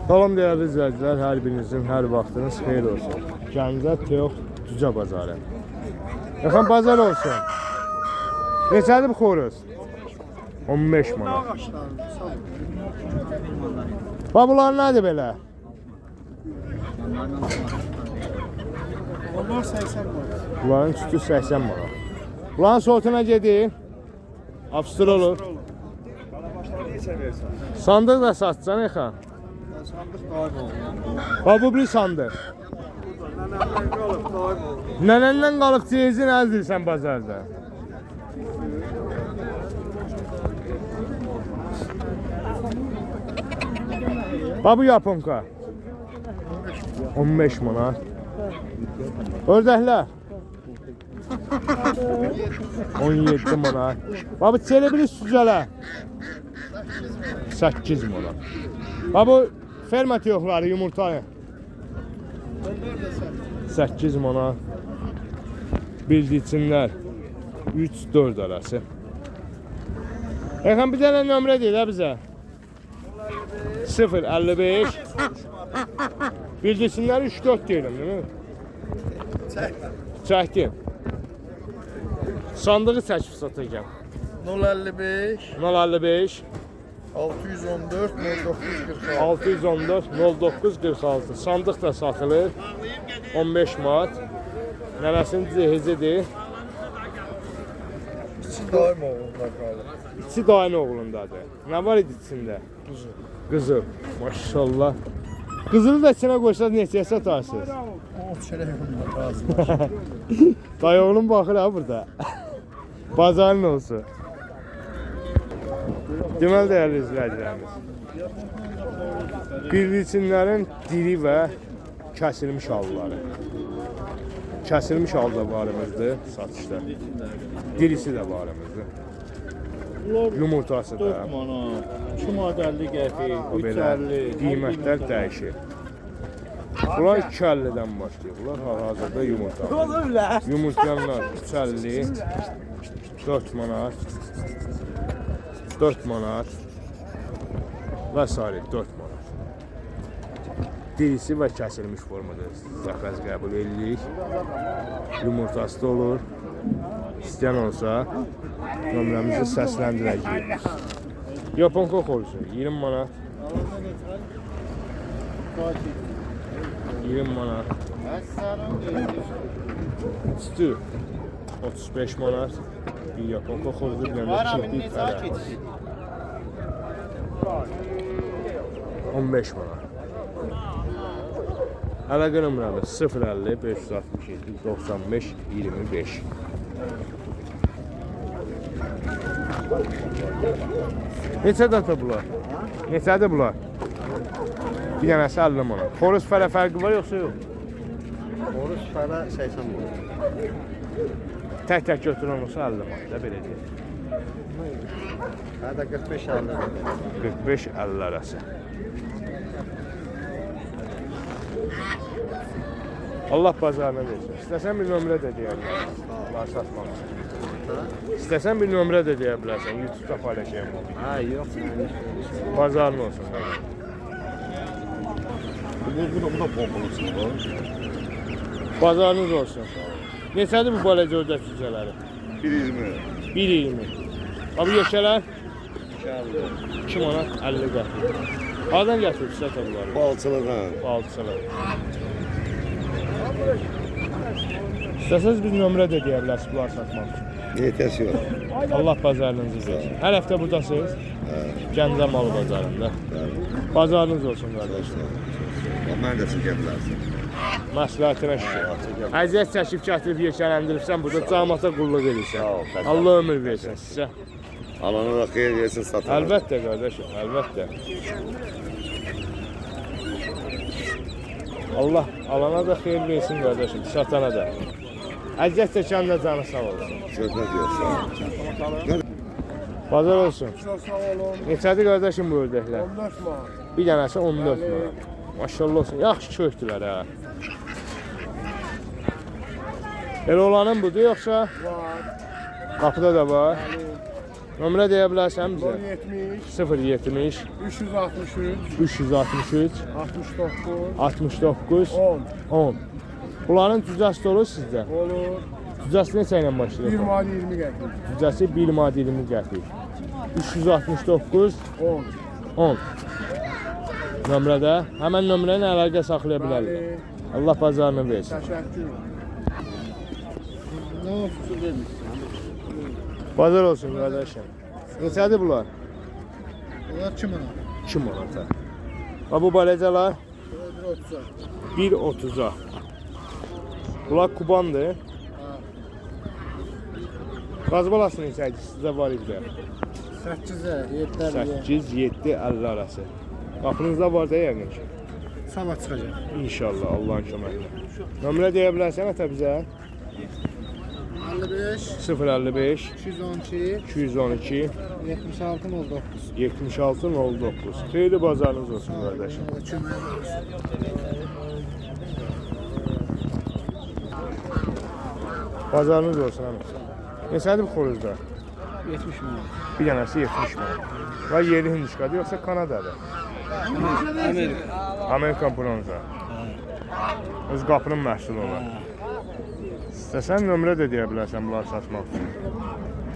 Salam değerli izləyicilər, hər birinizin hər vaxtınız xeyir olsun. Gəncə Teox Cücə bazarı. Yaxın bazar olsun. Neçədir bu xoruz? 15 manat. Bunlar nədir belə? Onlar 80 manat. Bunların sütü 80 manat. Bunların sortuna gedir. Abstur olur. Sandıq da satsan yaxın. Sandıq daim olur. Bu bir sandıq. Nənəndən qalıb ceyizin əzdirsən bazarda. Bu yaponka. 15 manat. Ördəklər. 17 manat. Bu çelebili sücələr. 8 manat. Bu ferma yoxları yumurtayı. 8 manat. Bildikçinlər 3-4 arası. Yaxın bir dənə nömrə deyil ha bizə. 055 Bildikçinlər 3-4 deyirəm, değil mi? Çəkdim. Sandığı çəkib satacağım. 055 055 614 0946. 614 0946. Sandıq da satılır. 15 manat. Nənəsinin cehizidir. İçi daim oğlunda qalır. İçi dayın oğlundadır. Nə var idi içində? Qızı. Qızıl. Maşallah. Qızılı da içinə qoysaq neçəyə satarsınız? O çörək onunla razılar. Dayı oğlum baxır ha burada. Bazarın olsun. Deməli dəyərli izləyicilərimiz. Birliçinlərin diri və kəsilmiş halları. Kəsilmiş halda varımızdır satışda. Dirisi də varımızdır. Yumurtası da. 4 manat, 2 manat 50 qəpik, O 3 belə 50. qiymətlər dəyişir. Bunlar 2.50-dən başlayır. Bunlar hal-hazırda yumurta. Yumurtlayanlar 3.50, 4 manat, 4 manat və s. 4 manat. Dirisi və kəsilmiş formada zəfəz qəbul edirik. Yumurtası da olur. İstəyən olsa nömrəmizi səsləndirəcəyik. Yaponka xorusu 20 manat. 20 manat. Sütü 35 manat. Bir yaponka xorusu bir dənə kirpik fərə. 15 manat. Əlaqə nömrəmiz 050 567 95 25. Neçə data bunlar? Neçədir bunlar? Bir dənəsi 50 manat. Xoruz fərə fərqi var yoxsa yox? Oruz fərə 80 manat. Tək götürən olsa 50 manat da belə deyək. Hədə 45-50. 45-50 arası. Allah bazarına versin. İstəsən bir nömrə də deyə bilərsən. Bunlar satmamış. İstəsən bir nömrə də deyə bilərsən. YouTube-da paylaşayım. Ha, yox. Bazarın olsun. Bu da bombalısı bu. Bazarınız olsun. Neçədir bu balaca ördək cücələri? 120. 1.20. Abi yeşələr 2 manat 50 qəpik. Hardan gətirmişlər bunları? Balçılıqdan. Balçılı. İstəsəniz bir nömrə də deyə bilərsiniz bunlar satmaq üçün. Yetəsi yox. Allah bazarınızı versin. Hər həftə buradasınız. Gəncə Malı bazarında. Bazarınız olsun qardaşlar. Mən də çəkə bilərsin. Məsləhətinə şükür. Əziyyət çəkib gətirib yeşələndiribsən, burada cəmaata qulluq edirsən. Sağ ol, xəzər. Allah ömür versin sizə. Alana da xeyir versin satar. Əlbəttə qardaşım, əlbəttə. Allah alana da xeyir versin qardaşım, satana da. Əziyyət çəkən də canı sağ olsun. Şöhrət yox, sağ ol. Bazar olsun. Sağ olun. Neçədir qardaşım bu ördəklər? 14 manat. Bir dənəsi 14 manat. Maşallah olsun. Yaxşı köktülər ha. Elə olanın budur yoxsa? Var. Qapıda da var. Nömrə deyə bilərsən bizə? 070 070 363 363 69 69 10 10. Bunların cüzəsi olur sizdə? olur. Cüzəsi neçə ilə 1 başlayır? mali 20 qəpik. Cüzəsi 1 maddi 20 qəpik. 369 10. 10. Nömrədə həmən nömrəni əlaqə saxlaya bilərlər. Bəli. Allah bazarını versin. Təşəkkür. Nə olsun demiş. Bazar olsun qardaşım. Neçədir bunlar? Bunlar 2 manat. 2 manata. Və bu balacalar 1.30. 1.30-a. Bunlar Kubandır. Qaz balasının neçədir? Sizdə var idi. 8'e 7'e 8-7-50 arası. Qapınızda var da yəqin ki. sabah çıxacaq. İnşallah Allah'ın köməklə. Nömrə deyə bilərsən ata bizə? 55 055 212 212 76 09. 76 09. Xeyirli bazarınız olsun qardaşım. Bazarınız olsun hanım. Neçədir bu xoruzda? 70 manat. Bir dənəsi 70 manat. Və yerli hindişkadır yoxsa Kanadadır? Amerika. Amerikan bronza. Öz qapının məhsulu olan. İstəsən nömrə də deyə bilərsən bunları satmaq üçün.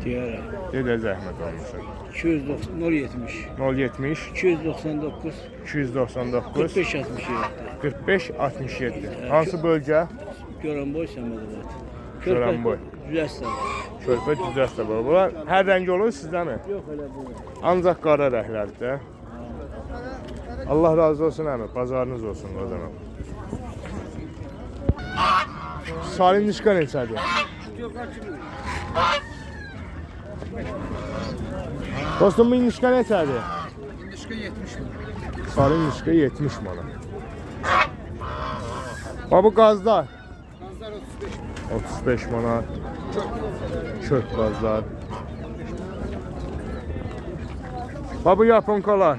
Deyərəm. Dedə zəhmət olmuşsun. 070 070 299 299 45 67. 45 67. Hansı bölgə? Göranboy Səmədabat. Göranboy. Cüzəstə. Körpə cüzəsi də var. Bunlar hər rəng olur sizdəmi? Yox elə bu. Ancaq qara rənglərdir də. Allah razı olsun əmi. Bazarınız olsun o zaman. Salim nişqa neçədir? Dostum bu nişqa neçədir? İndişka 70 manat. Salim nişqa 70 manat. Bu qazlar? Qazlar 35 35 manat. Kök qazlar. Bu yaponkalar?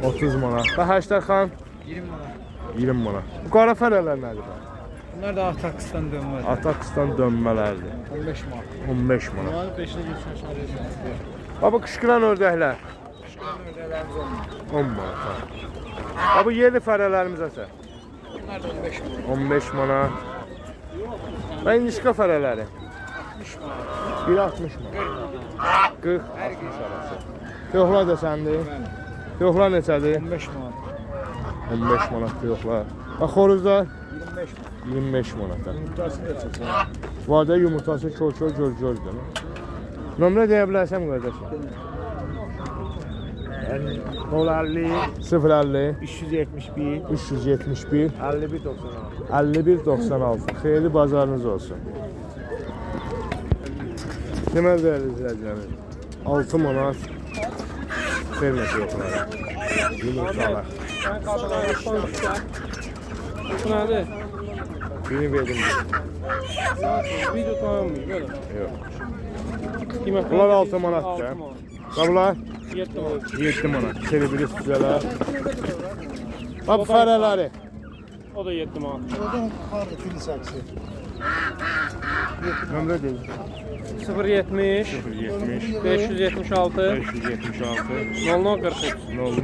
30 manat. Və Həştərxan? 20 manat. 20 manat. Bu qara fərələr nədir? Bunlar da Atakistan dönmə. Atakistan dönmələrdir. 15 manat. 15 manat. Bunlar 5'e geçen şarjı. Bu qışqıran ördəklər? Şuan ödelerimiz olmuyor. 10 manat. Bu yerli fərələrimiz isə? Bunlar da 15 manat. 15 manat. Və indişka fərələri? 60 manat. 1.60 manat. 40 60 arası. Yoxlar da səndir? Yoxlar neçədir? 15 manat. 15 manat yoxlar. Və xoruzlar? 25 manat. 25 manata. Yumurtası da çəkir. Var da yumurtası kör göz-gözdür. Nömrə deyə bilərsən qardaşım? 050 050 371 371 51 96. 51 96. Xeyirli bazarınız olsun. Deməli dəyərli izləyicilərimiz, 6 manat fermesi yoxlar. Yumurtalar. Bu nədir? Birini verdim. Video tamamıyım böyle. Yox. Qiymət Bunlar 6 manatdır. Qablar 7 manat. 7 manat. Kelibiri süzələr. Bax bu fərələri. O da 7 manat. Oradan harda fil saksi. Nömrə deyil. 070 070 576 576 0043. 00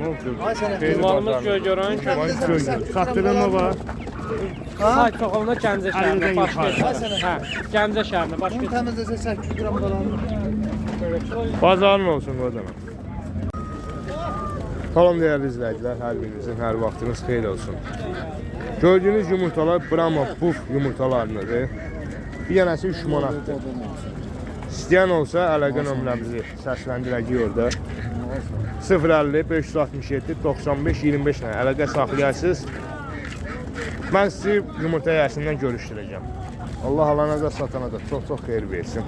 Xeyirli Ünvanımız bazarınız. Göygören köprü. Satdırılma var. Sayt soxulunda Gəncə şəhərinə, 50-dən başqa yuxarı. hə, Gəncə şəhərinə, Bunu başqa. təmizləsə 800 qram qalanır. Bazarın olsun oradan. Salam değerli izləyicilər, hər birinizin hər vaxtınız xeyir olsun. Gördüyünüz yumurtalar Brahma Buf yumurtalarındadır. Bir dənəsi 3 manatdır. İstəyən olsa əlaqə nömrəmizi səsləndirək orada. 050 567 95 25 ilə əlaqə saxlayarsınız. Mən sizi yumurta yəsindən görüşdürəcəm. Allah alana da satana da çox xeyir versin.